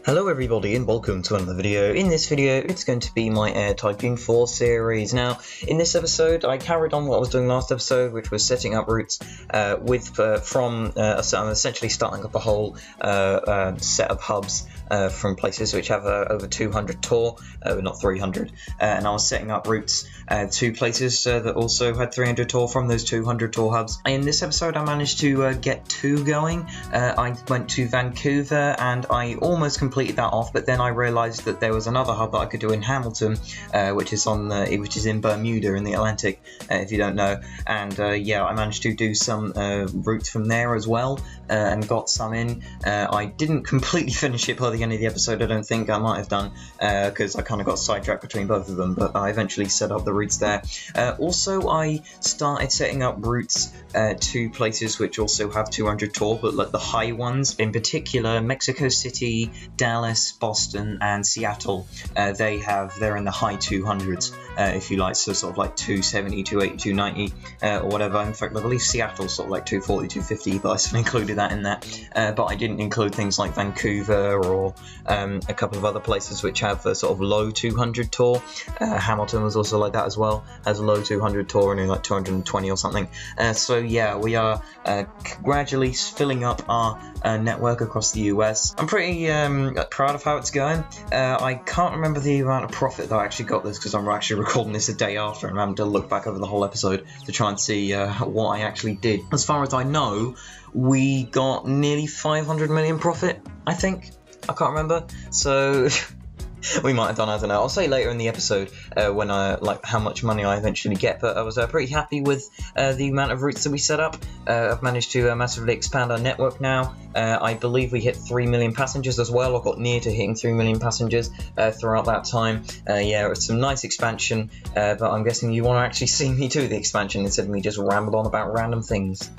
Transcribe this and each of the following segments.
Hello everybody and welcome to another video. In this video it's going to be my Air Tycoon 4 series. Now in this episode I carried on what I was doing last episode, which was setting up routes I'm essentially starting up a whole set of hubs from places which have over 200 tour, not 300, and I was setting up routes to places that also had 300 tour from those 200 tour hubs. In this episode I managed to get two going. I went to Vancouver and I almost completed that off, but then I realised that there was another hub that I could do in Hamilton, which is in Bermuda in the Atlantic, if you don't know. And yeah, I managed to do some routes from there as well, and got some in. I didn't completely finish it by the end of the episode, I don't think. I might have done, because I kind of got sidetracked between both of them, but I eventually set up the routes there. Also, I started setting up routes to places which also have 200 tour, but like the high ones, in particular Mexico City, Dallas, Boston, and Seattle. They're in the high 200s, if you like, so sort of like 270, 280, 290, or whatever. In fact, I believe Seattle's sort of like 240, 250, but I still included that in that. But I didn't include things like Vancouver or a couple of other places which have a sort of low 200 tour. Hamilton was also like that as well, has a low 200 tour, only like 220 or something. So yeah, we are gradually filling up our network across the US. I'm pretty proud of how it's going. I can't remember the amount of profit that I actually got this, because I'm actually recording this a day after and I'm having to look back over the whole episode to try and see what I actually did. As far as I know, we got nearly 500 million profit, I think. I can't remember. So we might have done, I don't know. I'll say later in the episode when how much money I eventually get, but I was pretty happy with the amount of routes that we set up. I've managed to massively expand our network now. I believe we hit 3 million passengers as well, or got near to hitting 3 million passengers throughout that time. Yeah, it's some nice expansion, but I'm guessing you want to actually see me do the expansion instead of me just ramble on about random things.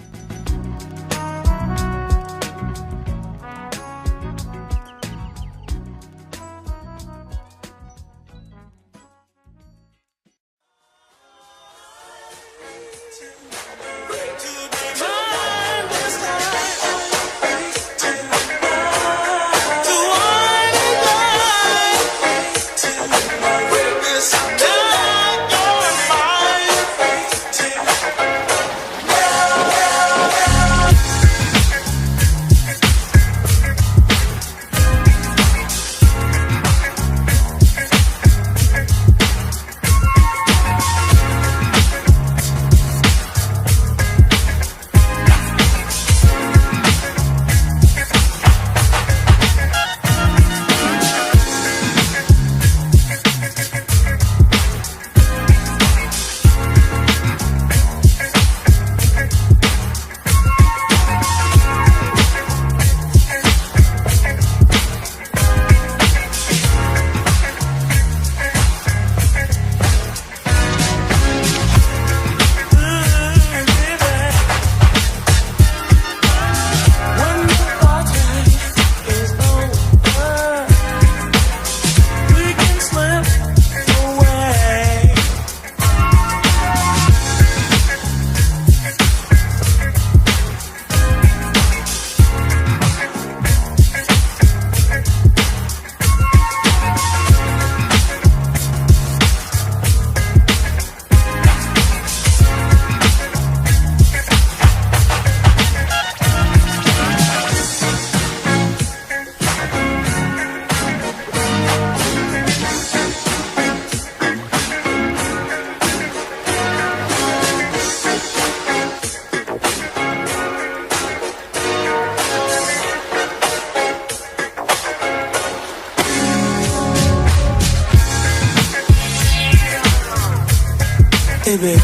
Hey baby,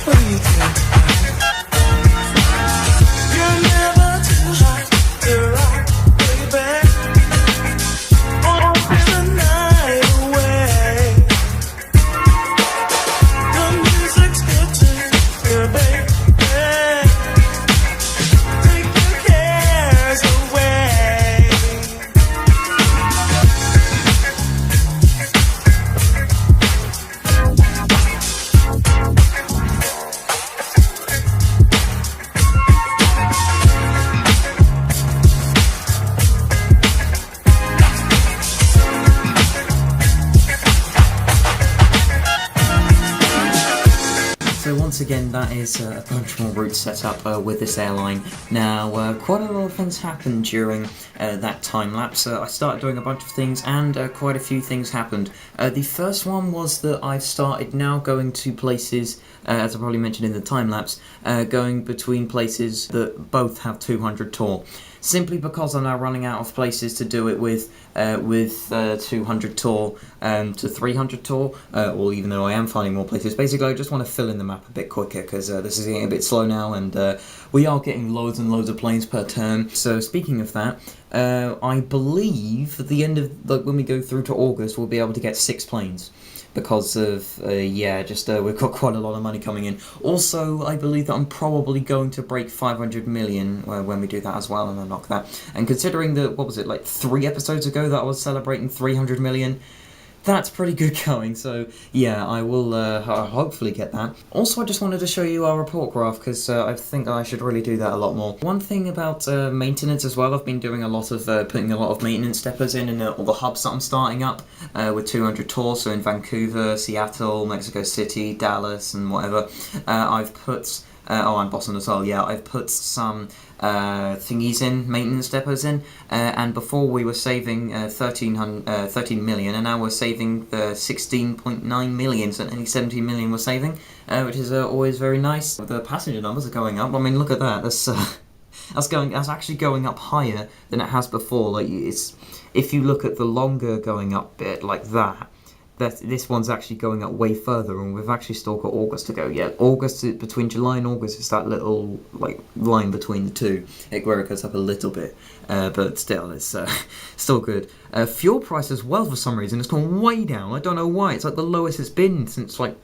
what do you think? You're never too hot to rock, baby. All the night away. The music's getting you, baby. Take your cares away. again, that is a bunch more routes set up with this airline. Now, quite a lot of things happened during that time lapse. I started doing a bunch of things, and quite a few things happened. The first one was that I've started now going to places, as I probably mentioned in the time lapse, going between places that both have 200 tour. Simply because I'm now running out of places to do it with 200 tour to 300 tour, or even though I am finding more places. Basically, I just want to fill in the map a bit quicker, because this is getting a bit slow now, and we are getting loads and loads of planes per turn. So speaking of that, I believe at the end of, like, when we go through to August, we'll be able to get 6 planes. Because of, we've got quite a lot of money coming in. Also, I believe that I'm probably going to break 500 million when we do that as well, and unlock that. And considering that, what was it, like 3 episodes ago that I was celebrating 300 million? That's pretty good going, so yeah, I will hopefully get that. Also, I just wanted to show you our report graph, because I think I should really do that a lot more. One thing about maintenance as well, I've been doing a lot of, putting a lot of maintenance steppers in all the hubs that I'm starting up with 200 tours, so in Vancouver, Seattle, Mexico City, Dallas, and whatever. I've put... and Boston as well, yeah, I've put some thingies in, maintenance depots in, and before we were saving 13 million, and now we're saving 16.9 million, so only 17 million we're saving, which is always very nice. The passenger numbers are going up. I mean, look at that, that's actually going up higher than it has before. Like, if you look at the longer going up bit, like that, this one's actually going up way further, and we've actually still got August to go. Yeah, between July and August is that little like line between the two, where it goes up a little bit, but still it's still good. Fuel price as well, for some reason, it's gone way down. I don't know why. It's like the lowest it's been since like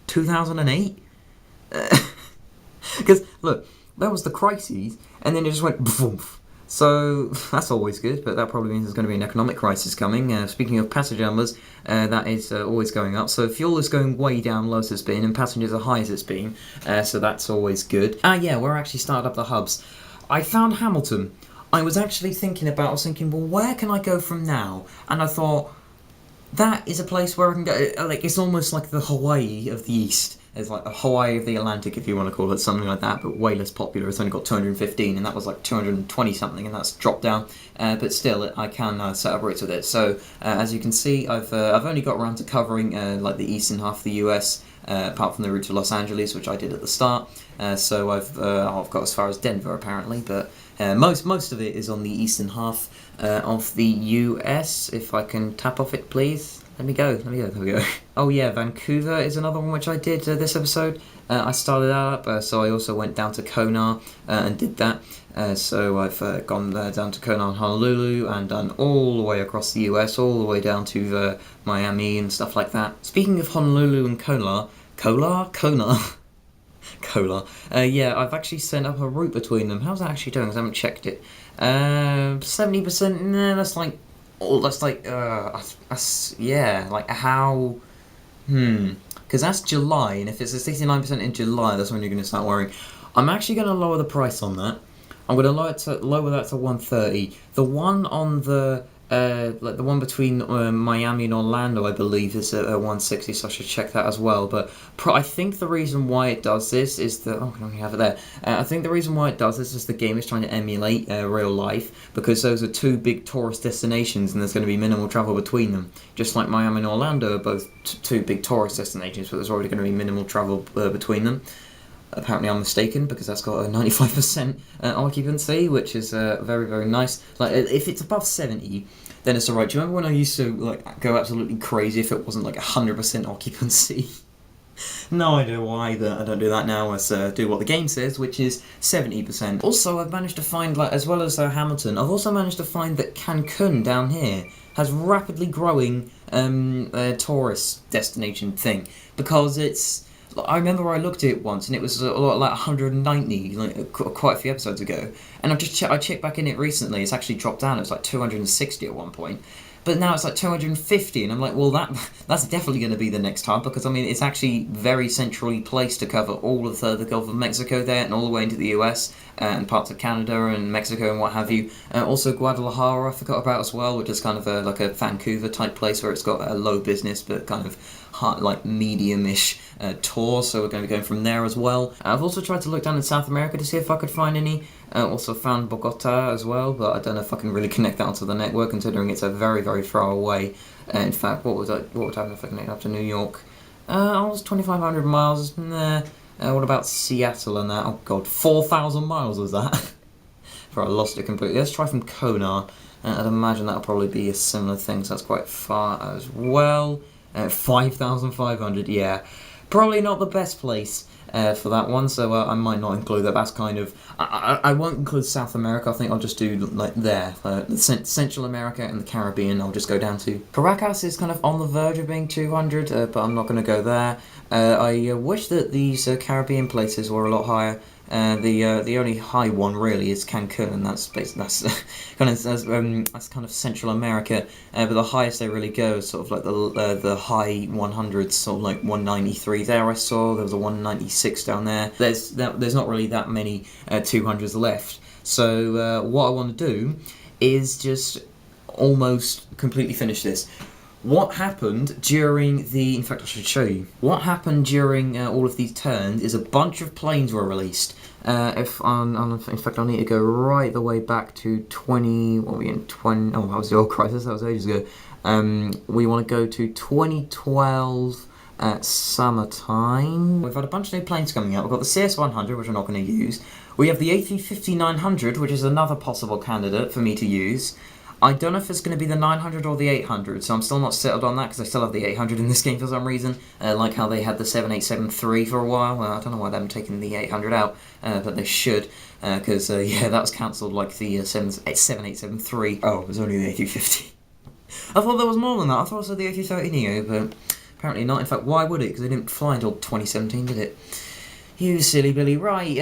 2008. Because look, that was the crises, and then it just went boom. So that's always good, but that probably means there's going to be an economic crisis coming. Speaking of passenger numbers, that is always going up. So fuel is going way down, low as it's been, and passengers are high as it's been. So that's always good. Yeah, we're actually started up the hubs. I found Hamilton. I was thinking, well, where can I go from now? And I thought, that is a place where I can go. Like, it's almost like the Hawaii of the East. It's like a Hawaii of the Atlantic, if you want to call it something like that, but way less popular. It's only got 215, and that was like 220 something, and that's dropped down. But still, I can set up routes with it. So as you can see, I've only got around to covering like the eastern half of the US, apart from the route to Los Angeles, which I did at the start. So I've got as far as Denver apparently, but most of it is on the eastern half of the US. If I can tap off it, please. There we go. Oh yeah, Vancouver is another one which I did this episode. I started that up, so I also went down to Kona and did that. So I've gone down to Kona and Honolulu, and done all the way across the US, all the way down to Miami and stuff like that. Speaking of Honolulu and Kona. Yeah, I've actually sent up a route between them. How's that actually doing? 'Cause I haven't checked it. 70%, nah, that's like... Oh, that's like, yeah, like how, because that's July, and if it's a 69% in July, that's when you're going to start worrying. I'm actually going to lower the price on that. I'm going to lower that to 130. The one on the, like the one between Miami and Orlando, I believe, is at 160, so I should check that as well. But I think the reason why it does this is that... Oh, can I have it there? I think the reason why it does this is the game is trying to emulate real life, because those are 2 big tourist destinations, and there's going to be minimal travel between them. Just like Miami and Orlando are both 2 big tourist destinations, but there's already going to be minimal travel between them. Apparently I'm mistaken, because that's got a 95% occupancy, which is very, very nice. Like, if it's above 70, then it's alright. Do you remember when I used to like go absolutely crazy if it wasn't like 100% occupancy? No idea why I don't do that now. I do what the game says, which is 70%. Also, I've managed to find, like, as well as Hamilton, I've also managed to find that Cancun down here has rapidly growing tourist destination thing, because it's... I remember I looked at it once, and it was like 190, like quite a few episodes ago. And I checked back in it recently. It's actually dropped down. It was like 260 at one point. but now it's like 250, and I'm like, well, that's definitely going to be the next hub, because I mean, it's actually very centrally placed to cover all of the Gulf of Mexico there, and all the way into the US, and parts of Canada and Mexico and what have you. Also Guadalajara, I forgot about as well, which is kind of like a Vancouver type place where it's got a low business but kind of high, like medium-ish tour, so we're going to be going from there as well. I've also tried to look down in South America to see if I could find any. Also found Bogota as well, but I don't know if I can really connect that onto the network, considering it's a very, very far away. In fact, what would happen if I connect up to New York? Almost 2,500 miles. Nah. What about Seattle and that? Oh god, 4,000 miles was that? I lost it completely. Let's try from Kona. I'd imagine that'll probably be a similar thing, so that's quite far as well. 5,500, yeah. Probably not the best place for that one, so I might not include that. That's kind of... I won't include South America. I think I'll just do like there. Central America and the Caribbean I'll just go down to. Caracas is kind of on the verge of being 200, but I'm not going to go there. I wish that these Caribbean places were a lot higher. The only high one really is Cancun, and that's kind of Central America. But the highest they really go is sort of like the high 100s, sort of like 193. There I saw there was a 196 down there. There's not really that many 200s left. So what I want to do is just almost completely finish this. What happened during in fact I should show you, what happened during all of these turns is a bunch of planes were released. In fact I need to go right the way back to 20, what were we in, 20, oh that was the oil crisis, that was ages ago. We want to go to 2012 at summertime. We've had a bunch of new planes coming out. We've got the CS100, which I'm not going to use. We have the A350-900, which is another possible candidate for me to use. I don't know if it's going to be the 900 or the 800, so I'm still not settled on that, because I still have the 800 in this game for some reason, like how they had the 787-3 for a while. I don't know why they haven't taken the 800 out, but they should, because, yeah, that was cancelled like the 787-3. Oh, it was only the A350. I thought there was more than that. I thought it was the A330neo, but apparently not. In fact, why would it? Because it didn't fly until 2017, did it? You silly Billy. Right,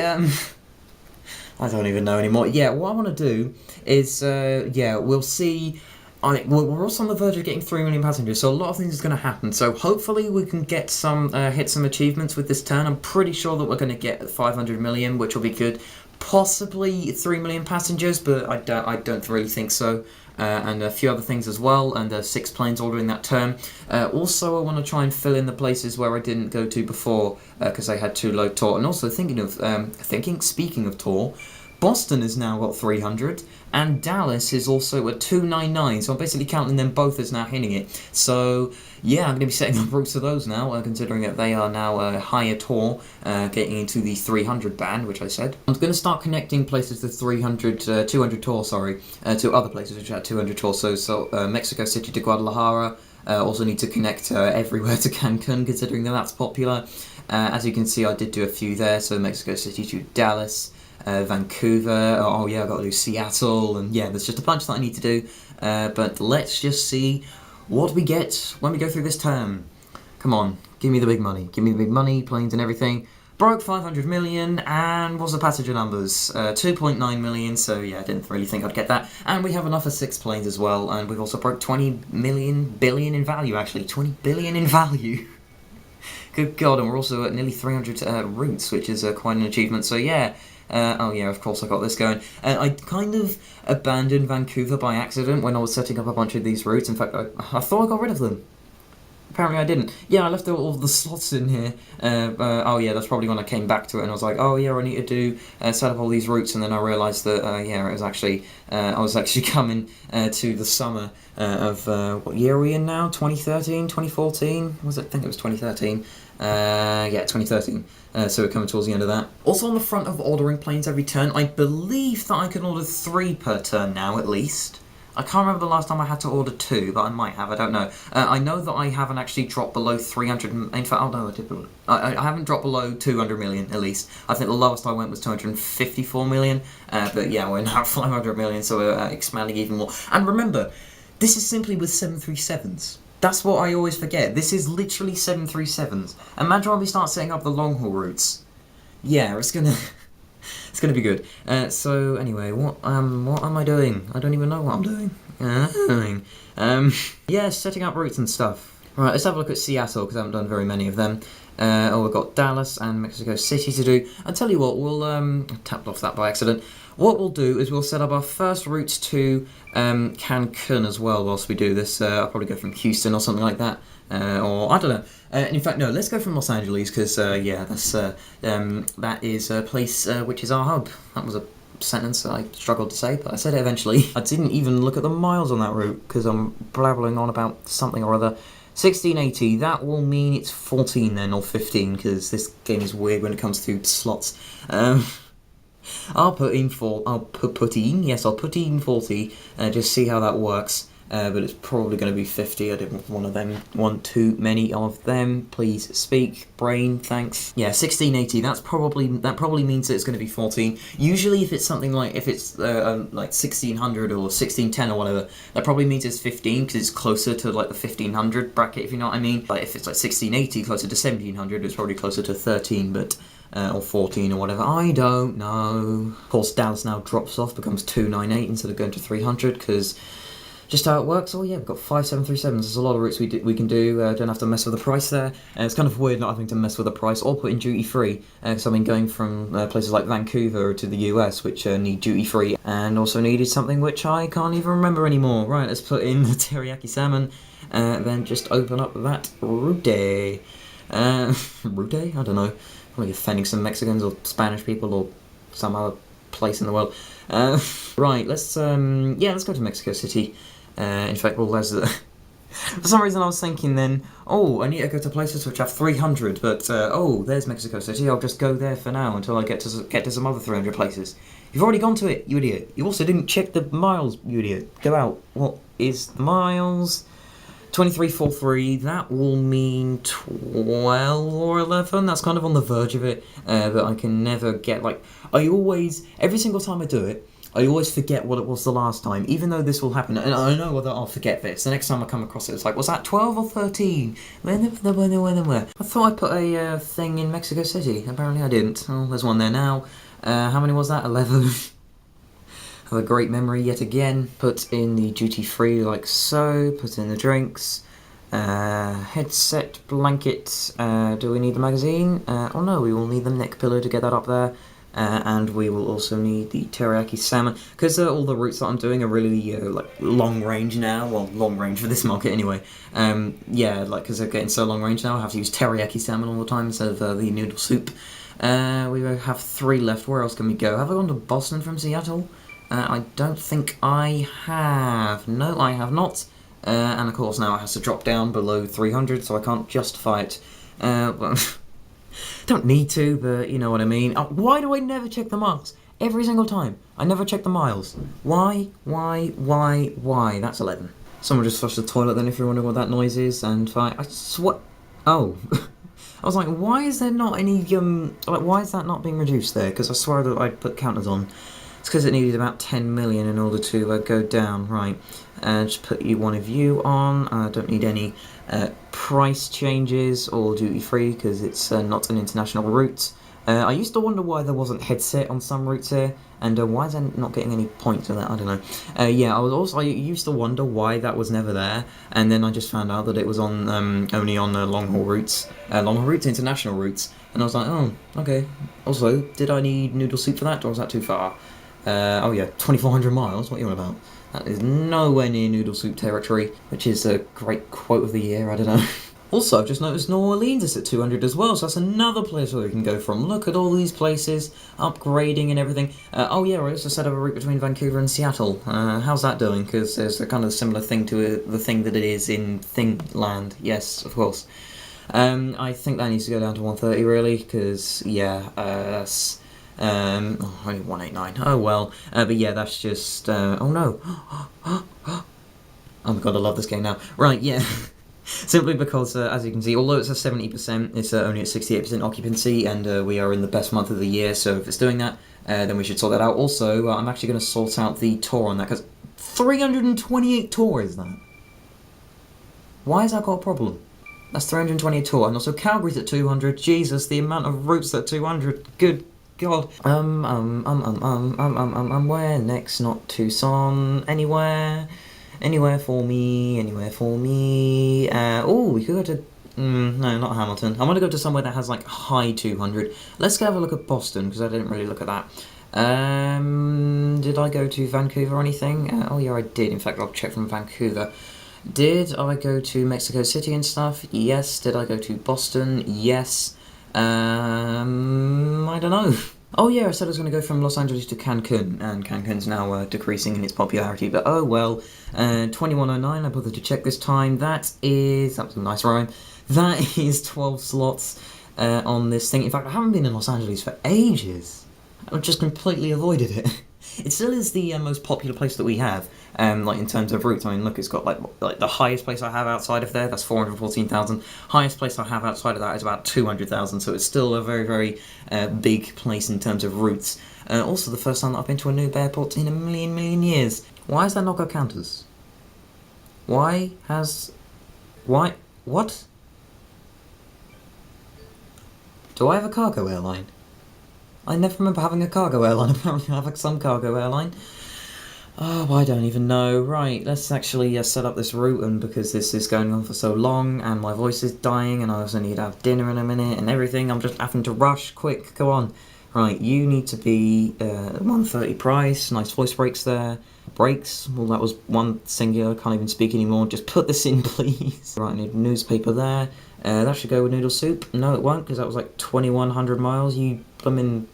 I don't even know anymore. Yeah, what I want to do is, yeah, we'll see. We're also on the verge of getting 3 million passengers, so a lot of things is going to happen. So hopefully we can get hit some achievements with this turn. I'm pretty sure that we're going to get 500 million, which will be good. Possibly 3 million passengers, but I don't really think so. And a few other things as well, and 6 planes ordering that term. Also, I want to try and fill in the places where I didn't go to before, because I had too low tour. And also speaking of tour, Boston has now got 300, and Dallas is also at 299, so I'm basically counting them both as now hitting it. So, yeah, I'm going to be setting up routes for those now, considering that they are now a higher tour, getting into the 300 band, which I said. I'm going to start connecting places to 200 tour, to other places which are 200 tour. So Mexico City to Guadalajara, also need to connect everywhere to Cancun, considering that that's popular. As you can see, I did do a few there, so Mexico City to Dallas, Vancouver, oh yeah, I've got to do Seattle, and yeah, there's just a bunch that I need to do, but let's just see what we get when we go through this term. Come on, give me the big money, planes and everything. Broke 500 million, and what's the passenger numbers? 2.9 million, so yeah, I didn't really think I'd get that. And we have enough for 6 planes as well, and we've also broke 20 billion in value, actually, 20 billion in value. Good God, and we're also at nearly 300 routes, which is quite an achievement, so yeah. Oh yeah, of course I got this going. I kind of abandoned Vancouver by accident when I was setting up a bunch of these routes. In fact, I thought I got rid of them. Apparently I didn't. Yeah, I left all the slots in here. Oh yeah, that's probably when I came back to it and I was like, oh yeah, I need to do set up all these routes, and then I realised that yeah, it was actually I was actually coming to the summer of what year are we in now? 2013, 2014? Was it? I think it was 2013. Yeah, 2013. So we're coming towards the end of that. Also on the front of ordering planes every turn, I believe that I can order 3 per turn now, at least. I can't remember the last time I had to order 2, but I might have, I don't know. I know that I haven't actually dropped below 300, in fact, oh no, I did. I haven't dropped below 200 million, at least. I think the lowest I went was 254 million, but yeah, we're now at 500 million, so we're expanding even more. And remember, this is simply with 737s. That's what I always forget. This is literally 737s. Imagine when we start setting up the long haul routes. Yeah, it's gonna be good. So anyway, what am I doing? I don't even know what I'm doing. Yeah, setting up routes and stuff. Right, let's have a look at Seattle, because I haven't done very many of them. We've got Dallas and Mexico City to do. I'll tell you what, we'll... I tapped off that by accident. What we'll do is we'll set up our first routes to Cancun as well whilst we do this. I'll probably go from Houston or something like that. Or, I don't know. In fact, no, let's go from Los Angeles, because, yeah, that is a place which is our hub. That was a sentence I struggled to say, but I said it eventually. I didn't even look at the miles on that route, because I'm blabbering on about something or other. 1680, that will mean it's 14 then, or 15, because this game is weird when it comes to slots. I'll put in 40, just see how that works. But it's probably going to be 50. I didn't want too many of them. Please speak, brain. Thanks. Yeah, 1680. That probably means that it's going to be 14. Usually, if it's something like like 1600 or 1610 or whatever, that probably means it's 15 because it's closer to like the 1500 bracket. If you know what I mean. Like if it's like 1680 closer to 1700, it's probably closer to 13, but. Or 14 or whatever, I don't know. Of course, Dallas now drops off, becomes 298 instead of going to 300, because just how it works. Oh yeah, we've got 5737s. There's a lot of routes we can do. Don't have to mess with the price there. It's kind of weird not having to mess with the price or put in duty free. Because I've been going from places like Vancouver to the US, which need duty free, and also needed something which I can't even remember anymore. Right, let's put in the teriyaki salmon, then just open up that route. Route? I don't know. Probably offending some Mexicans or Spanish people or some other place in the world. Right, let's go to Mexico City. In fact, well, for some reason I was thinking then, I need to go to places which have 300, but there's Mexico City. I'll just go there for now until I get to some other 300 places. You've already gone to it, you idiot. You also didn't check the miles, you idiot. Go out. What is the miles? 2343, that will mean 12 or 11, that's kind of on the verge of it, but I can never get, every single time I do it, I always forget what it was the last time, even though this will happen, and I know that I'll forget this. The next time I come across it, it's like, was that 12 or 13? Where? I thought I put a thing in Mexico City, apparently I didn't. Oh, there's one there now. How many was that? 11. Have a great memory yet again. Put in the duty free like so. Put in the drinks. Headset, blanket. Do we need the magazine? Oh no, we will need the neck pillow to get that up there. And we will also need the teriyaki salmon, because all the routes that I'm doing are really long range now. Well, long range for this market anyway. Because they're getting so long range now, I have to use teriyaki salmon all the time instead of the noodle soup. We have 3 left. Where else can we go? Have I gone to Boston from Seattle? I don't think I have. No, I have not. And of course now it has to drop down below 300, so I can't justify it. Well, don't need to, but you know what I mean. Why do I never check the miles? Every single time. I never check the miles. Why? That's 11. Someone just flushed the toilet then, if you're wondering what that noise is, and I swear... Oh. I was like, why is there not any, why is that not being reduced there? Because I swear that I put counters on. It's because it needed about 10 million in order to go down, right. Just put one of you on. I don't need any price changes or duty free because it's not an international route. I used to wonder why there wasn't headset on some routes here, and why is I not getting any points on that? I don't know. I used to wonder why that was never there, and then I just found out that it was on only on long haul routes, international routes, and I was like, oh, okay. Also, did I need noodle soup for that, or was that too far? 2,400 miles. What are you on about? That is nowhere near noodle soup territory, which is a great quote of the year. I don't know. Also, I've just noticed New Orleans is at 200 as well, so that's another place where we can go from. Look at all these places, upgrading and everything. I also set up a route between Vancouver and Seattle. How's that doing? Because there's a kind of similar thing to the thing that it is in Thingland. Yes, of course. I think that needs to go down to 130, really, because, that's... only 189. Oh, well. But yeah, that's just... oh, no. Oh, my God, I love this game now. Right, yeah. Simply because, as you can see, although it's a 70%, it's only at 68% occupancy, and we are in the best month of the year, so if it's doing that, then we should sort that out. Also, I'm actually going to sort out the tour on that, because 328 tour is that? Why has that got a problem? That's 328 tour, and also Calgary's at 200. Jesus, the amount of routes at 200. Good God. Where next? Not Tucson. Anywhere? Anywhere for me, anywhere for me. Oh, we could go to... no, not Hamilton. I want to go to somewhere that has like high 200. Let's go have a look at Boston, because I didn't really look at that. Did I go to Vancouver or anything? Oh yeah, I did. In fact, I'll check from Vancouver. Did I go to Mexico City and stuff? Yes. Did I go to Boston? Yes. I don't know. Oh yeah, I said I was going to go from Los Angeles to Cancun, and Cancun's now decreasing in its popularity, but oh well. 2109, I bothered to check this time. That was a nice rhyme. That is 12 slots on this thing. In fact, I haven't been in Los Angeles for ages. I've just completely avoided it. It still is the most popular place that we have, like in terms of routes. I mean, look, it's got like the highest place I have outside of there, that's 414,000. Highest place I have outside of that is about 200,000, so it's still a very, very big place in terms of routes. Also, the first time that I've been to a new airport in a million years. Why has that not got counters? What? Do I have a cargo airline? I never remember having a cargo airline. Apparently I have some cargo airline. Oh, I don't even know. Right, let's actually set up this route, and because this is going on for so long, and my voice is dying, and I also need to have dinner in a minute, and everything, I'm just having to rush. Quick, go on. Right, you need to be 130 price. Nice voice breaks there. Breaks. Well, that was one singular. Can't even speak anymore. Just put this in, please. Right, I need newspaper there. That should go with noodle soup. No, it won't, because that was like 2,100 miles. You bloomin'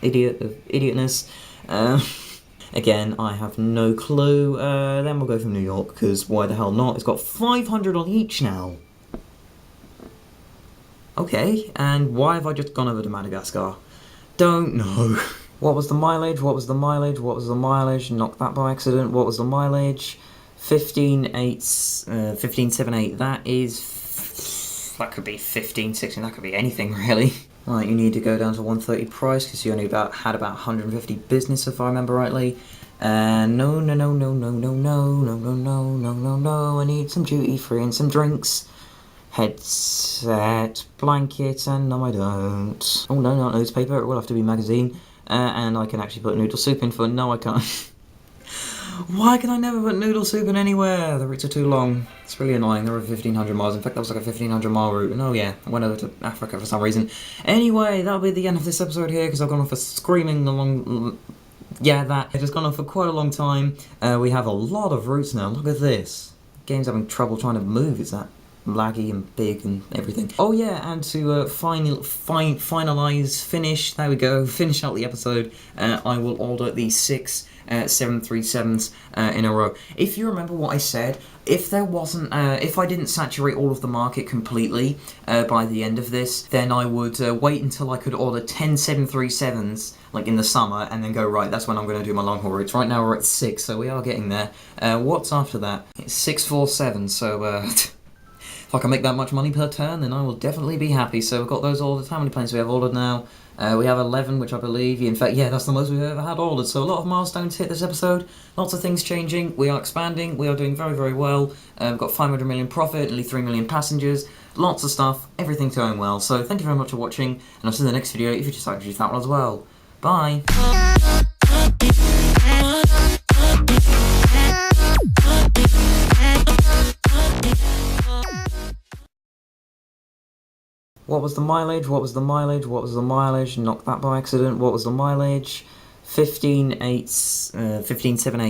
idiot of idiotness. Again, I have no clue. Then we'll go from New York, because why the hell not? It's got 500 on each now. Okay, and why have I just gone over to Madagascar? Don't know. What was the mileage? What was the mileage? What was the mileage? Knocked that by accident. What was the mileage? 15.78. That could be 15.16. That could be anything, really. Right, you need to go down to 130 price, because you only had about 150 business, if I remember rightly. No. I need some duty free and some drinks. Headset, blanket, and no I don't. Oh no, not newspaper, it will have to be magazine. And I can actually put noodle soup in for... No, I can't. Why can I never put noodle soup in anywhere? The routes are too long. It's really annoying. They're over 1,500 miles. In fact, that was like a 1,500 mile route. And oh yeah, I went over to Africa for some reason. Anyway, that'll be the end of this episode here, because I've gone on for screaming along... Yeah, that. It's just gone on for quite a long time. We have a lot of routes now. Look at this. The game's having trouble trying to move. Is that laggy and big and everything? Oh yeah, and to finish, there we go, finish out the episode, I will order the 6 737s in a row. If you remember what I said, if there wasn't, if I didn't saturate all of the market completely by the end of this, then I would wait until I could order 10 737s, like in the summer, and then go, right, that's when I'm going to do my long haul routes. Right now we're at 6, so we are getting there. What's after that? It's 647, so if I can make that much money per turn, then I will definitely be happy. So we've got those ordered. How many planes do we have ordered now? We have 11, which I believe, in fact, yeah, that's the most we've ever had ordered. So a lot of milestones hit this episode, lots of things changing, we are expanding, we are doing very, very well. We've got 500 million profit, nearly 3 million passengers, lots of stuff, everything's going well. So thank you very much for watching, and I'll see you in the next video if you decide to use that one as well. Bye! What was the mileage? What was the mileage? What was the mileage? Knocked that by accident. What was the mileage? 15.78.